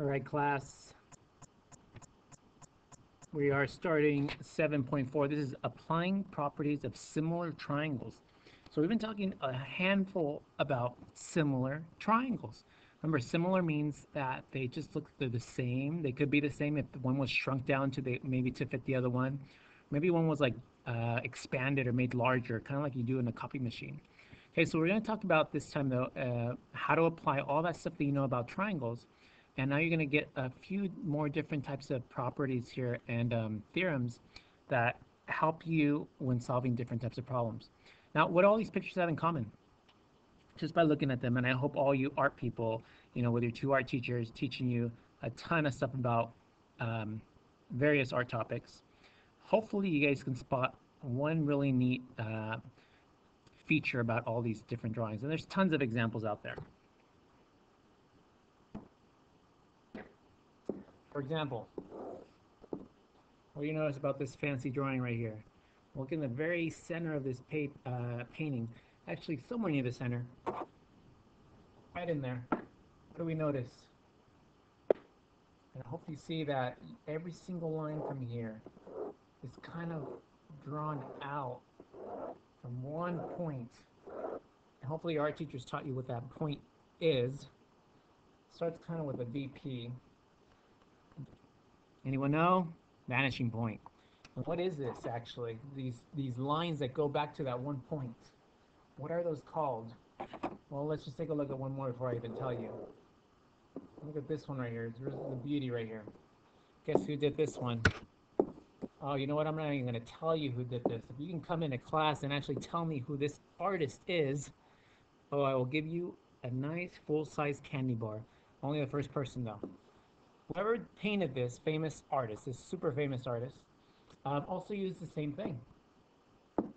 All right, class, we are starting 7.4. This is applying properties of similar triangles. So we've been talking a handful about similar triangles. Remember, similar means that they just look, they're the same. They could be the same if one was shrunk down to maybe to fit the other one. Maybe one was like expanded or made larger, kind of like you do in a copy machine. Okay, so we're going to talk about this time though, how to apply all that stuff that you know about triangles. And now you're going to get a few more different types of properties here and theorems that help you when solving different types of problems. Now, what all these pictures have in common? Just by looking at them, and I hope all you art people, with your two art teachers teaching you a ton of stuff about various art topics, hopefully you guys can spot one really neat feature about all these different drawings. And there's tons of examples out there. For example, what do you notice about this fancy drawing right here? Look in the very center of this painting, actually somewhere near the center, right in there. What do we notice? And I hope you see that every single line from here is kind of drawn out from one point. And hopefully our teachers taught you what that point is. Starts kind of with a VP. Anyone know? Vanishing point. And what is this actually? These lines that go back to that one point. What are those called? Well, let's just take a look at one more before I even tell you. Look at this one right here. There's the beauty right here. Guess who did this one? Oh, you know what? I'm not even going to tell you who did this. If you can come into class and actually tell me who this artist is, oh, I will give you a nice full-size candy bar. Only the first person though. Whoever painted this famous artist, this super famous artist, also used the same thing.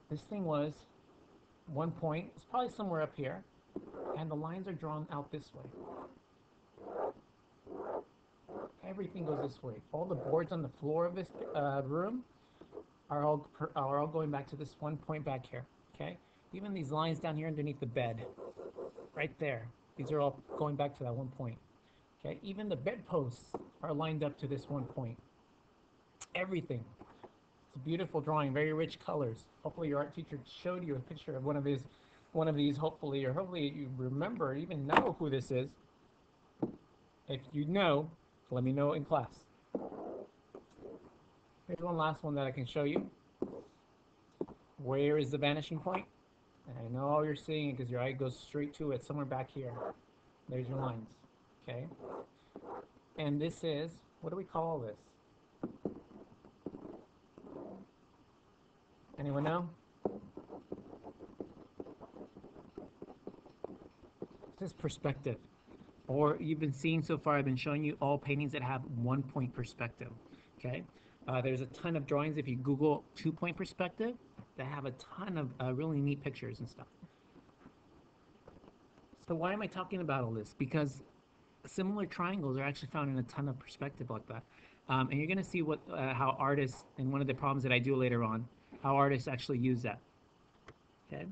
This thing was one point. It's probably somewhere up here, and the lines are drawn out this way. Everything goes this way. All the boards on the floor of this room are all going back to this one point back here. Okay, even these lines down here underneath the bed, right there. These are all going back to that one point. Okay, even the bedposts are lined up to this one point. Everything. It's a beautiful drawing, very rich colors. Hopefully your art teacher showed you a picture of one of these, hopefully, or hopefully you remember, even know who this is. If you know, let me know in class. Here's one last one that I can show you. Where is the vanishing point? And I know you're seeing it because your eye goes straight to it, somewhere back here. There's your lines. Okay? And this is, what do we call this? Anyone know? This is perspective. Or you've been seeing so far, I've been showing you all paintings that have 1-point perspective. Okay? There's a ton of drawings if you Google 2-point perspective that have a ton of really neat pictures and stuff. So why am I talking about all this? Because similar triangles are actually found in a ton of perspective like that. And you're going to see how artists, and one of the problems that I do later on, how artists actually use that. Okay?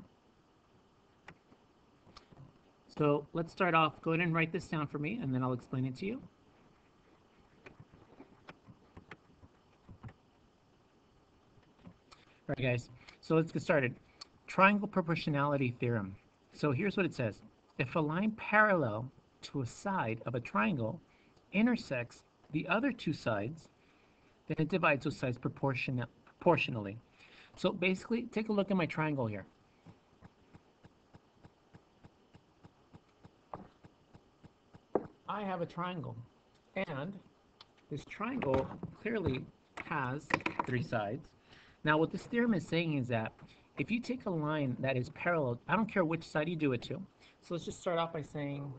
So let's start off. Go ahead and write this down for me, and then I'll explain it to you. All right, guys. So let's get started. Triangle proportionality theorem. So here's what it says. If a line parallel to a side of a triangle intersects the other two sides, then it divides those sides proportionally. So basically, take a look at my triangle here. I have a triangle, and this triangle clearly has 3 sides. Now, what this theorem is saying is that if you take a line that is parallel, I don't care which side you do it to. So let's just start off by saying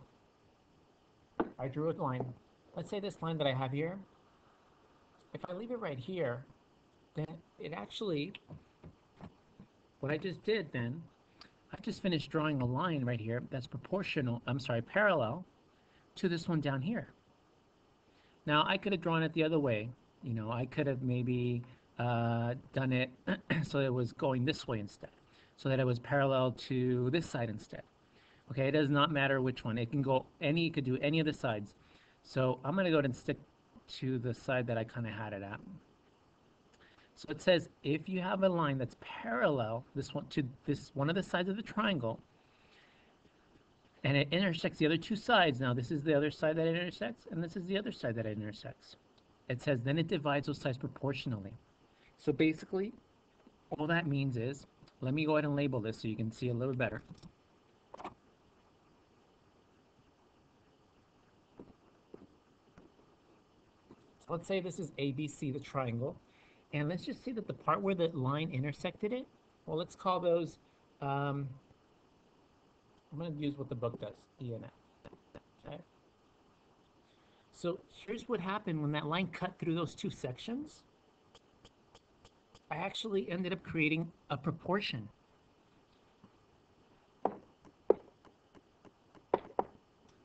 I drew a line. Let's say this line that I have here, if I leave it right here, then it actually, what I just did then, I just finished drawing a line right here that's parallel to this one down here. Now, I could have drawn it the other way. I could have maybe done it so it was going this way instead, so that it was parallel to this side instead. Okay, it does not matter which one. It could do any of the sides. So I'm going to go ahead and stick to the side that I kind of had it at. So it says if you have a line that's parallel this one to this one of the sides of the triangle, and it intersects the other two sides. Now this is the other side that it intersects, and this is the other side that it intersects. It says then it divides those sides proportionally. So basically, all that means is, let me go ahead and label this so you can see a little better. So let's say this is ABC, the triangle, and let's just say that the part where the line intersected it, well, let's call those, I'm going to use what the book does, E and F. Okay. So here's what happened when that line cut through those two sections. I actually ended up creating a proportion.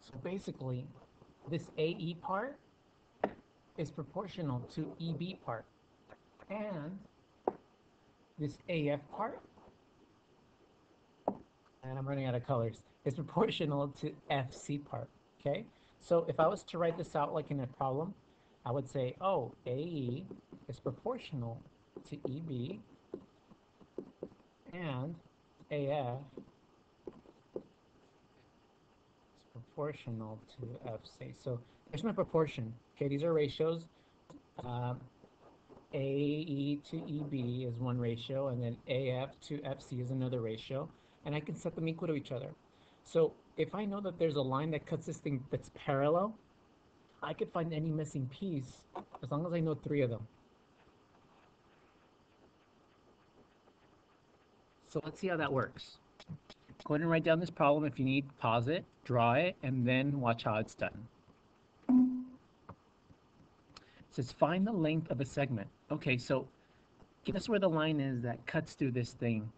So basically, this AE part is proportional to EB part, and this AF part, and I'm running out of colors, is proportional to FC part, okay? So if I was to write this out like in a problem, I would say, oh, AE is proportional to EB, and AF is proportional to FC. So there's my proportion, okay? These are ratios. AE to EB is one ratio, and then AF to FC is another ratio, and I can set them equal to each other. So if I know that there's a line that cuts this thing that's parallel, I could find any missing piece as long as I know three of them. So let's see how that works. Go ahead and write down this problem. If you need, pause it, draw it, and then watch how it's done. It says find the length of a segment. Okay, so guess where the line is that cuts through this thing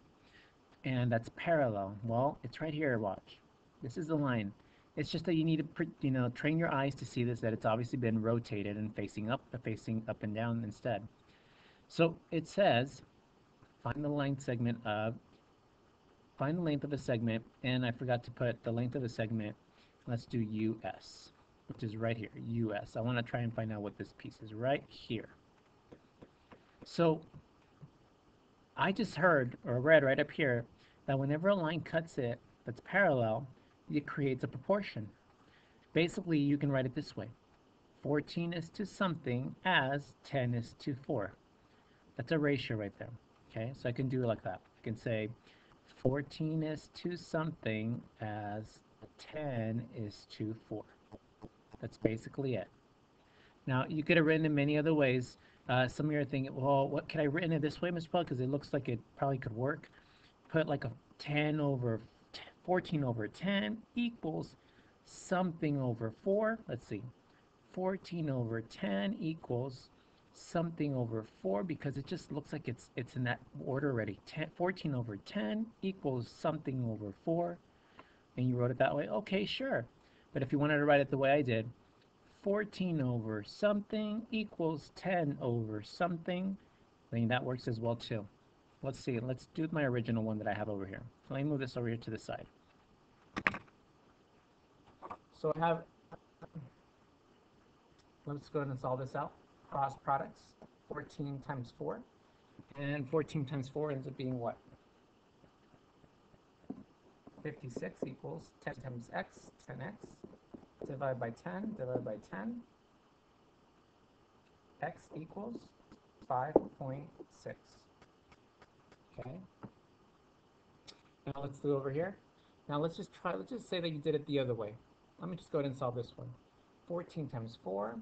and that's parallel? Well, it's right here, watch. This is the line. It's just that you need to, train your eyes to see this, that it's obviously been rotated and facing up and down instead. So it says, find the length of a segment, and I forgot to put the length of a segment. Let's do US, which is right here, US. I want to try and find out what this piece is right here. So I just heard or read right up here that whenever a line cuts it that's parallel, it creates a proportion. Basically, you can write it this way. 14 is to something as 10 is to 4. That's a ratio right there. Okay, so I can do it like that. I can say 14 is to something as 10 is to 4. That's basically it. Now, you could have written it many other ways. Some of you are thinking, well, what can I written it this way, Mr. Paul? Because it looks like it probably could work. Put like a 14 over 10 equals something over 4. Let's see. 14 over 10 equals something over 4, because it just looks like it's in that order already. 14 over 10 equals something over 4. And you wrote it that way. Okay, sure. But if you wanted to write it the way I did, 14 over something equals 10 over something, then that works as well too. Let's see, let's do my original one that I have over here. So let me move this over here to the side. So I have, let's go ahead and solve this out. Cross products, 14 times 4. And 14 times 4 ends up being what? 56 equals 10 times x, 10x, divided by 10, divided by 10. X equals 5.6. Okay. Now let's do over here. Now let's just say that you did it the other way. Let me just go ahead and solve this one. 14 times 4.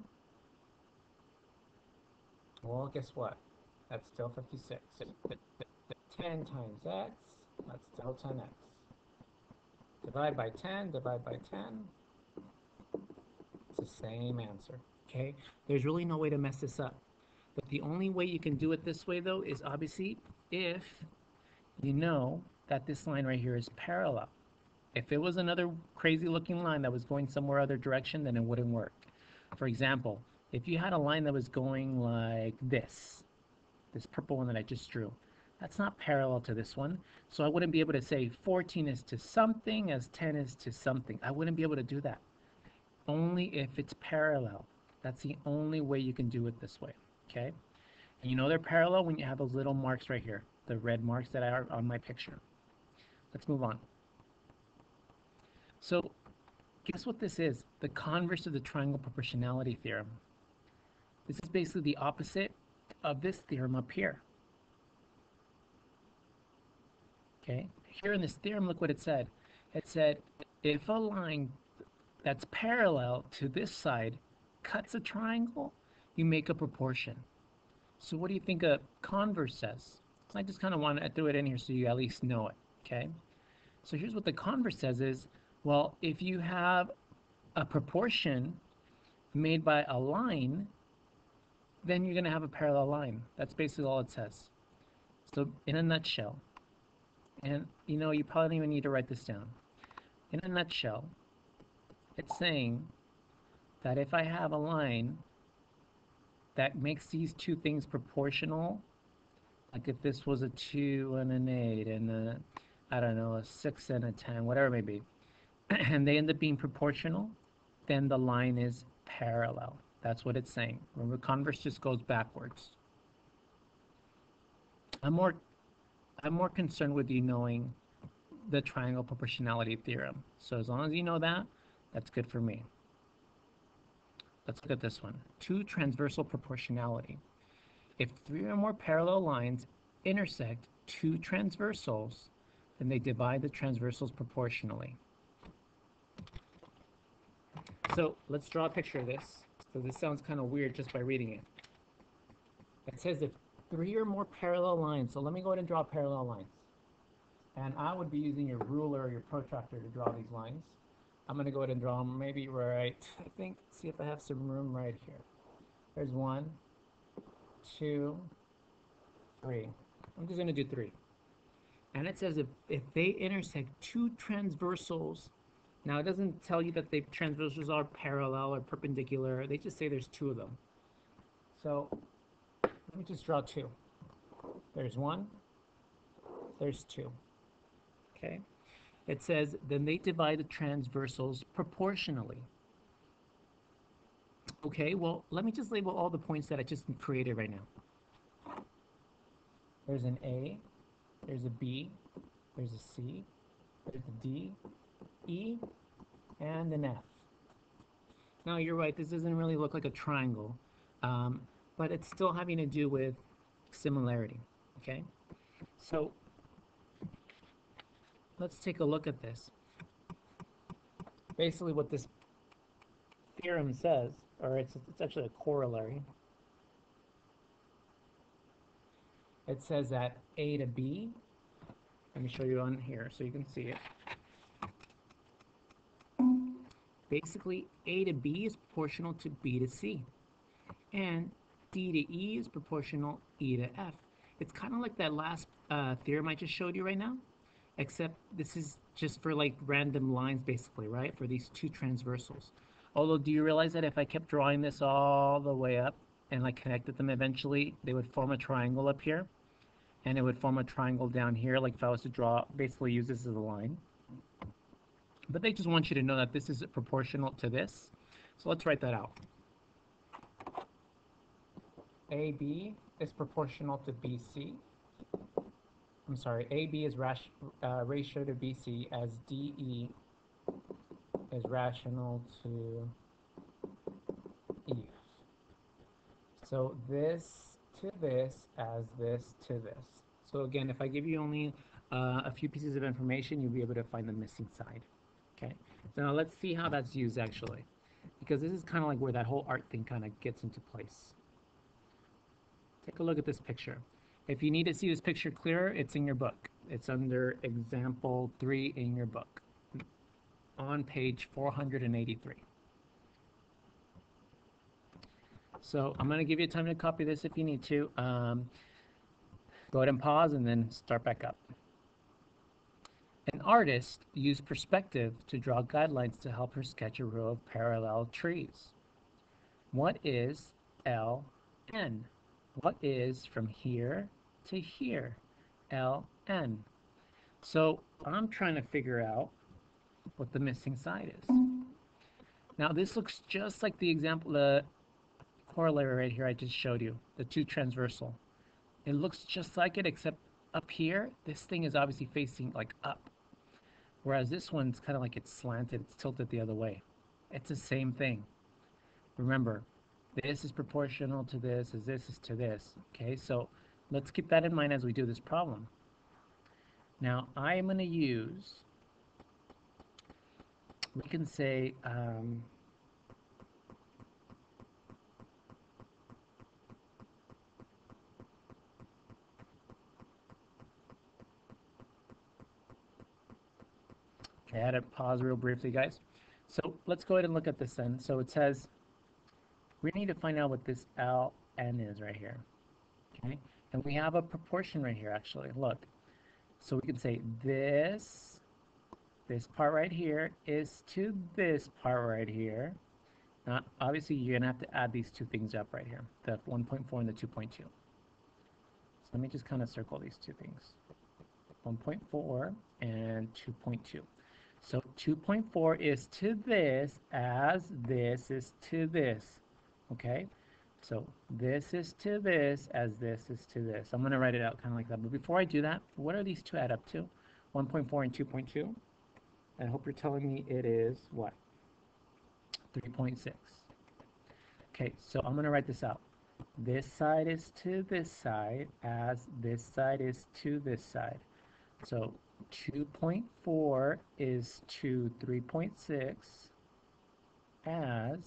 Well, guess what? That's still 56. 10 times x, that's still 10x. Divide by 10, divide by 10. It's the same answer. Okay? There's really no way to mess this up. But the only way you can do it this way, though, is obviously if you know that this line right here is parallel. If it was another crazy looking line that was going somewhere other direction, then it wouldn't work. For example, if you had a line that was going like this purple one that I just drew, that's not parallel to this one. So I wouldn't be able to say 14 is to something as 10 is to something. I wouldn't be able to do that. only if it's parallel. That's the only way you can do it this way, okay? And you know they're parallel when you have those little marks right here, the red marks that are on my picture. Let's move on. So guess what this is? The converse of the triangle proportionality theorem. This is basically the opposite of this theorem up here. Okay, here in this theorem, look what it said. It said if a line that's parallel to this side cuts a triangle, you make a proportion. So what do you think a converse says? I just kind of want to throw it in here so you at least know it, okay? So here's what the converse says is, well, if you have a proportion made by a line, then you're going to have a parallel line. That's basically all it says. So in a nutshell, and you know, you probably don't even need to write this down. In a nutshell, it's saying that if I have a line that makes these two things proportional, like if this was a 2 and an 8 and a, I don't know, a 6 and a 10, whatever it may be, and they end up being proportional, then the line is parallel. That's what it's saying. Remember, converse just goes backwards. I'm more concerned with you knowing the triangle proportionality theorem. So as long as you know that, that's good for me. Let's look at this one. 2 transversal proportionality. If 3 or more parallel lines intersect 2 transversals, then they divide the transversals proportionally. So let's draw a picture of this. So this sounds kind of weird just by reading it. It says if 3 or more parallel lines, so let me go ahead and draw parallel lines. And I would be using your ruler or your protractor to draw these lines. I'm going to go ahead and draw them maybe right, I think, see if I have some room right here. There's 1, 2, 3. I'm just going to do 3. And it says if they intersect 2 transversals, now it doesn't tell you that the transversals are parallel or perpendicular. They just say there's 2 of them. So let me just draw 2. There's 1, there's 2. Okay. It says then they divide the transversals proportionally. Okay, well, let me just label all the points that I just created right now. There's an A, there's a B, there's a C, there's a D, E, and an F. Now, you're right, this doesn't really look like a triangle, but it's still having to do with similarity, okay? So let's take a look at this. Basically what this theorem says, or it's actually a corollary. It says that A to B, let me show you on here so you can see it. Basically, A to B is proportional to B to C. And D to E is proportional E to F. It's kind of like that last theorem I just showed you right now, except this is just for like random lines basically, right? For these 2 transversals. Although, do you realize that if I kept drawing this all the way up and like connected them eventually, they would form a triangle up here? And it would form a triangle down here, like if I was to draw, basically use this as a line. But they just want you to know that this is proportional to this. So let's write that out. AB is proportional to BC. I'm sorry, AB is ratio to BC as DE is rational to EF. So this to this as this to this. So again, if I give you only a few pieces of information, you'll be able to find the missing side. Okay, so now let's see how that's used actually, because this is kind of like where that whole art thing kind of gets into place. Take a look at this picture. If you need to see this picture clearer, it's in your book. It's under example 3 in your book on page 483. So I'm going to give you time to copy this if you need to. Go ahead and pause and then start back up. An artist used perspective to draw guidelines to help her sketch a row of parallel trees. What is LN? What is from here to here? LN. So I'm trying to figure out what the missing side is. Now this looks just like the example, the corollary right here I just showed you, the two transversal. It looks just like it, except up here, this thing is obviously facing like up, whereas this one's kind of like it's slanted, it's tilted the other way. It's the same thing. Remember, this is proportional to this, as this is to this. Okay, so let's keep that in mind as we do this problem. Now, I'm going to use, we can say, okay, I had to pause real briefly, guys. So let's go ahead and look at this then. So it says, we need to find out what this Ln is right here. Okay, and we have a proportion right here, actually. Look, so we can say this part right here is to this part right here. Now, obviously, you're going to have to add these two things up right here, the 1.4 and the 2.2. So let me just kind of circle these two things, 1.4 and 2.2. So 2.4 is to this as this is to this, okay? So this is to this as this is to this. I'm going to write it out kind of like that. But before I do that, what are these two add up to? 1.4 and 2.2. I hope you're telling me it is what? 3.6. Okay, so I'm going to write this out. This side is to this side as this side is to this side. So 2.4 is to 3.6 as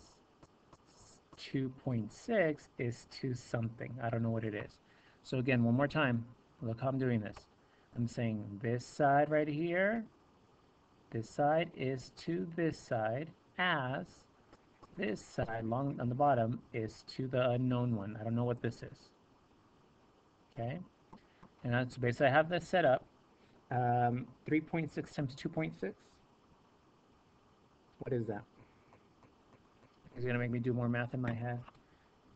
2.6 is to something. I don't know what it is. So again, one more time, look how I'm doing this. I'm saying this side right here, this side is to this side as this side long on the bottom is to the unknown one. I don't know what this is. Okay? And that's basically I have this set up. 3.6 times 2.6. What is that? It's going to make me do more math in my head.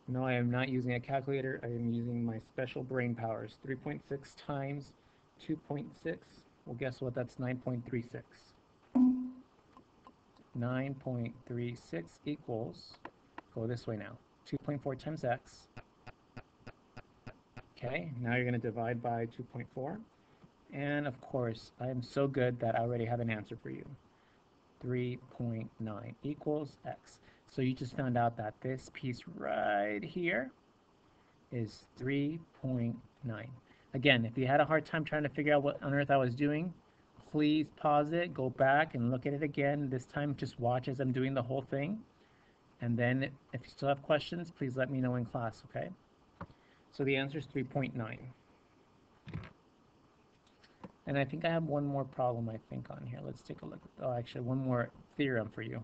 No, I am not using a calculator. I am using my special brain powers. 3.6 times 2.6. Well, guess what? That's 9.36. 9.36 equals, go this way now, 2.4 times x. Okay, now you're going to divide by 2.4. And of course, I am so good that I already have an answer for you. 3.9 equals x. So you just found out that this piece right here is 3.9. Again, if you had a hard time trying to figure out what on earth I was doing, please pause it, go back and look at it again. This time just watch as I'm doing the whole thing. And then if you still have questions, please let me know in class, okay? So the answer is 3.9. And I think I have one more problem, I think, on here. Let's take a look. Oh, actually, one more theorem for you.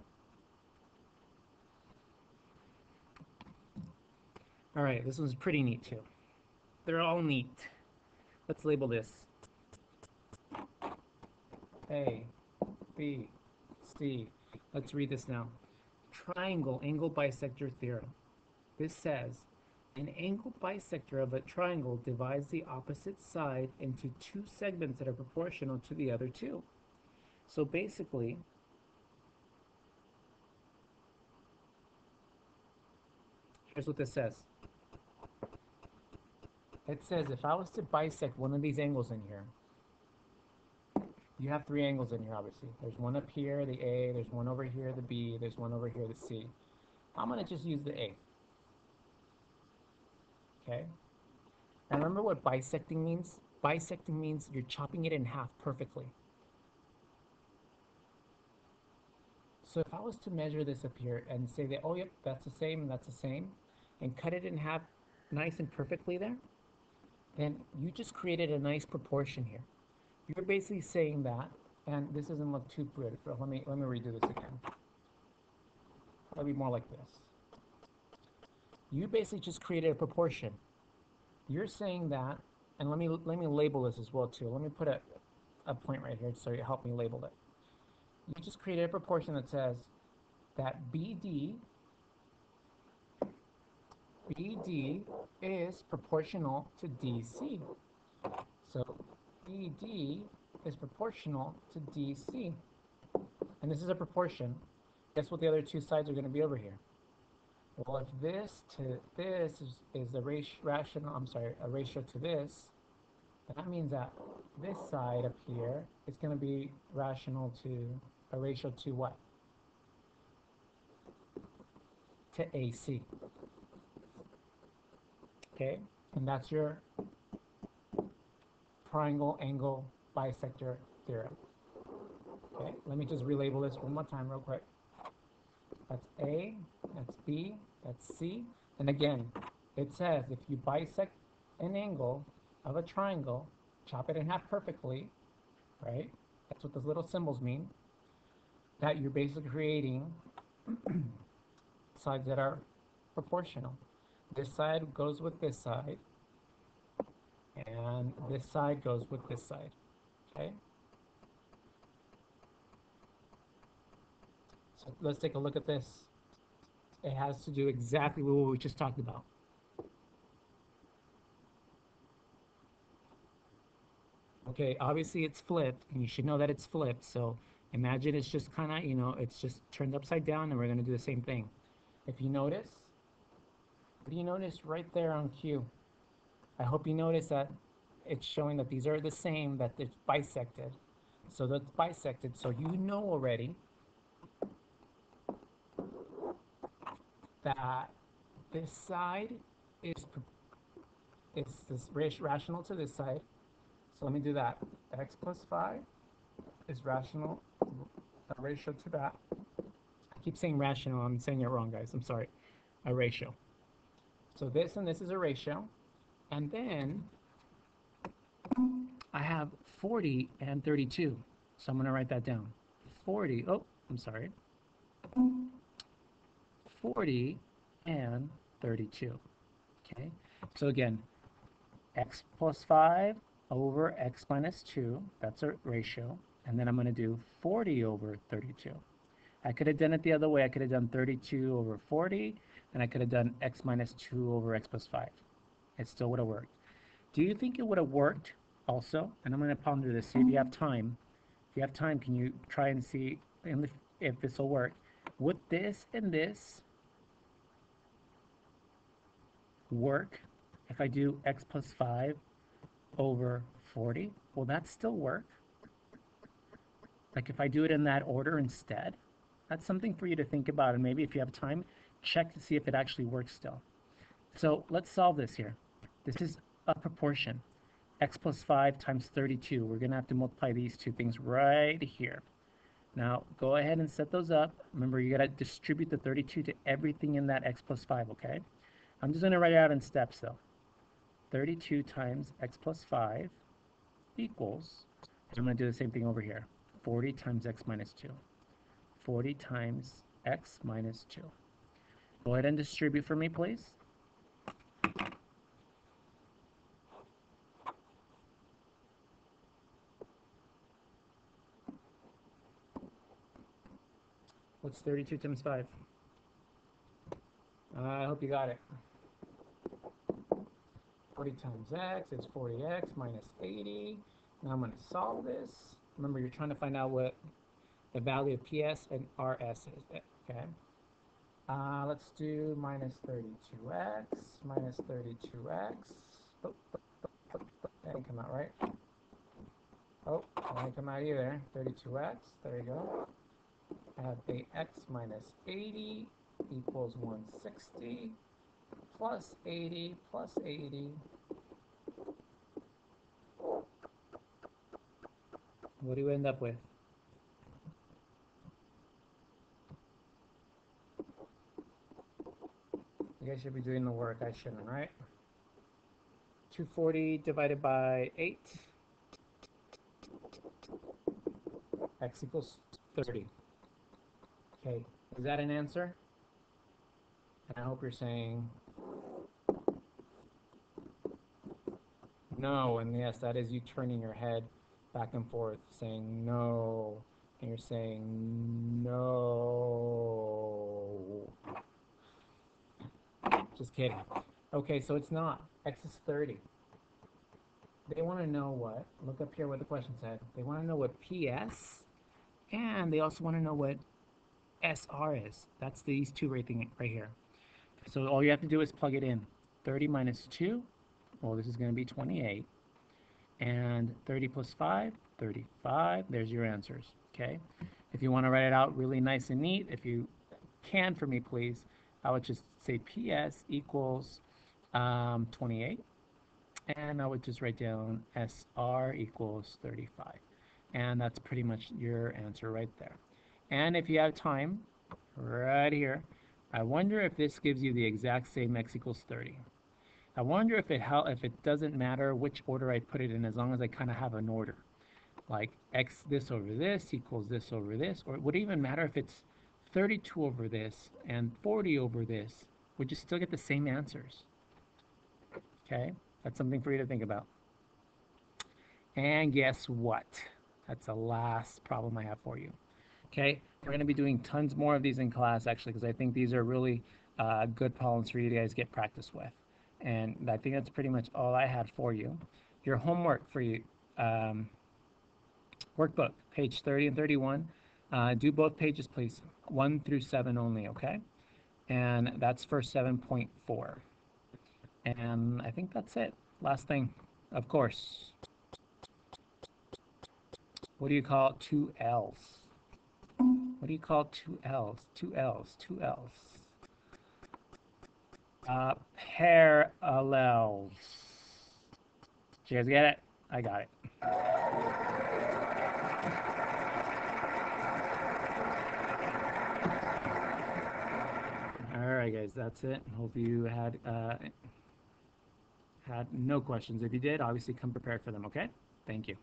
All right, this one's pretty neat, too. They're all neat. Let's label this A, B, C. Let's read this now. Triangle angle bisector theorem. This says, an angle bisector of a triangle divides the opposite side into two segments that are proportional to the other two. So basically, here's what this says. It says if I was to bisect one of these angles in here, you have three angles in here, obviously. There's one up here, the A, there's one over here, the B, there's one over here, the C. I'm going to just use the A. Okay? And remember what bisecting means? Bisecting means you're chopping it in half perfectly. So if I was to measure this up here and say that, oh, yep, that's the same and that's the same, and cut it in half nice and perfectly there, then you just created a nice proportion here. You're basically saying that, and this doesn't look too good, but let me redo this again. Probably more like this. You basically just created a proportion. You're saying that, and let me label this as well too. Let me put a point right here so you help me label it. You just created a proportion that says that BD is proportional to DC. So BD is proportional to DC. And this is a proportion. guess what the other two sides are going to be over here? Well, if this to this is a rational, I'm sorry, a ratio to this, then that means that this side up here is going to be rational to a ratio to what? To AC. Okay, and that's your triangle angle bisector theorem. Okay, let me just relabel this one more time real quick. That's A, that's B, that's C. And again, it says if you bisect an angle of a triangle, chop it in half perfectly, right? That's what those little symbols mean. That you're basically creating sides that are proportional. This side goes with this side, and this side goes with this side, okay? So let's take a look at this. It has to do exactly with what we just talked about. Okay, obviously it's flipped, and you should know that it's flipped. So imagine it's just kind of, it's just turned upside down, and we're going to do the same thing. If you notice, what do you notice right there on Q? I hope you notice that it's showing that these are the same, that it's bisected. So that's bisected, so you know already that this side is this rational to this side. So let me do that. X plus 5 is rational, a ratio to that. I keep saying rational. I'm saying it wrong, guys. I'm sorry. A ratio. So this and this is a ratio. And then I have 40 and 32. So I'm going to write that down. 40. Oh, I'm sorry. 40 and 32. Okay. So again, x plus 5 over x minus 2. That's a ratio. And then I'm going to do 40 over 32. I could have done it the other way. I could have done 32 over 40, and I could have done x minus 2 over x plus 5. It still would have worked. Do you think it would have worked also? And I'm going to ponder this, see if you have time. If you have time, can you try and see if this will work? Would this and this work if I do x plus 5 over 40? Will that still work? Like if I do it in that order instead? That's something for you to think about, and maybe if you have time, check to see if it actually works still. So let's solve this here. This is a proportion. X plus 5 times 32. We're going to have to multiply these two things right here. Now, go ahead and set those up. Remember, you got to distribute the 32 to everything in that x plus 5, okay? I'm just going to write it out in steps, though. 32 times x plus 5 equals, and I'm going to do the same thing over here. 40 times x minus 2. 40 times x minus 2. Go ahead and distribute for me, please. What's 32 times 5? I hope you got it. 40 times x is 40x minus 80. Now I'm going to solve this. Remember, you're trying to find out what the value of PS and RS is. Okay. Let's do minus 32x minus 32x. Oh, that didn't come out right. Oh, that didn't come out either. 32x. There you go. I have 8x minus 80 equals 160 plus 80 plus 80. What do you end up with? You guys should be doing the work. I shouldn't, right? 240 divided by 8. X equals 30. Okay, is that an answer? And I hope you're saying no, and yes, that is you turning your head back and forth, saying no, and you're saying no. Just kidding. Okay, so it's not. X is 30. They want to know what? Look up here what the question said. They want to know what PS, and they also want to know what SR is. That's these two right here. So all you have to do is plug it in. 30 minus 2, well, this is going to be 28. And 30 plus 5, 35. There's your answers, okay? If you want to write it out really nice and neat, if you can for me, please, I would just say PS equals 28. And I would just write down SR equals 35. And that's pretty much your answer right there. And if you have time, right here, I wonder if this gives you the exact same x equals 30. I wonder if it doesn't matter which order I put it in, as long as I kind of have an order. Like x this over this equals this over this, or it would even matter if it's 32 over this and 40 over this. Would you still get the same answers? Okay, that's something for you to think about. And guess what? That's the last problem I have for you. Okay, we're going to be doing tons more of these in class, actually, because I think these are really good problems for you guys to get practice with. And I think that's pretty much all I had for you. Your homework for you, workbook, page 30 and 31. Do both pages, please. 1 through 7 only, okay? And that's for 7.4. And I think that's it. Last thing, of course. What do you call two L's? What do you call two L's? Two L's, two L's. Parallels. Did you guys get it? I got it. All right, guys, that's it. Hope you had no questions. If you did, obviously come prepared for them, okay? Thank you.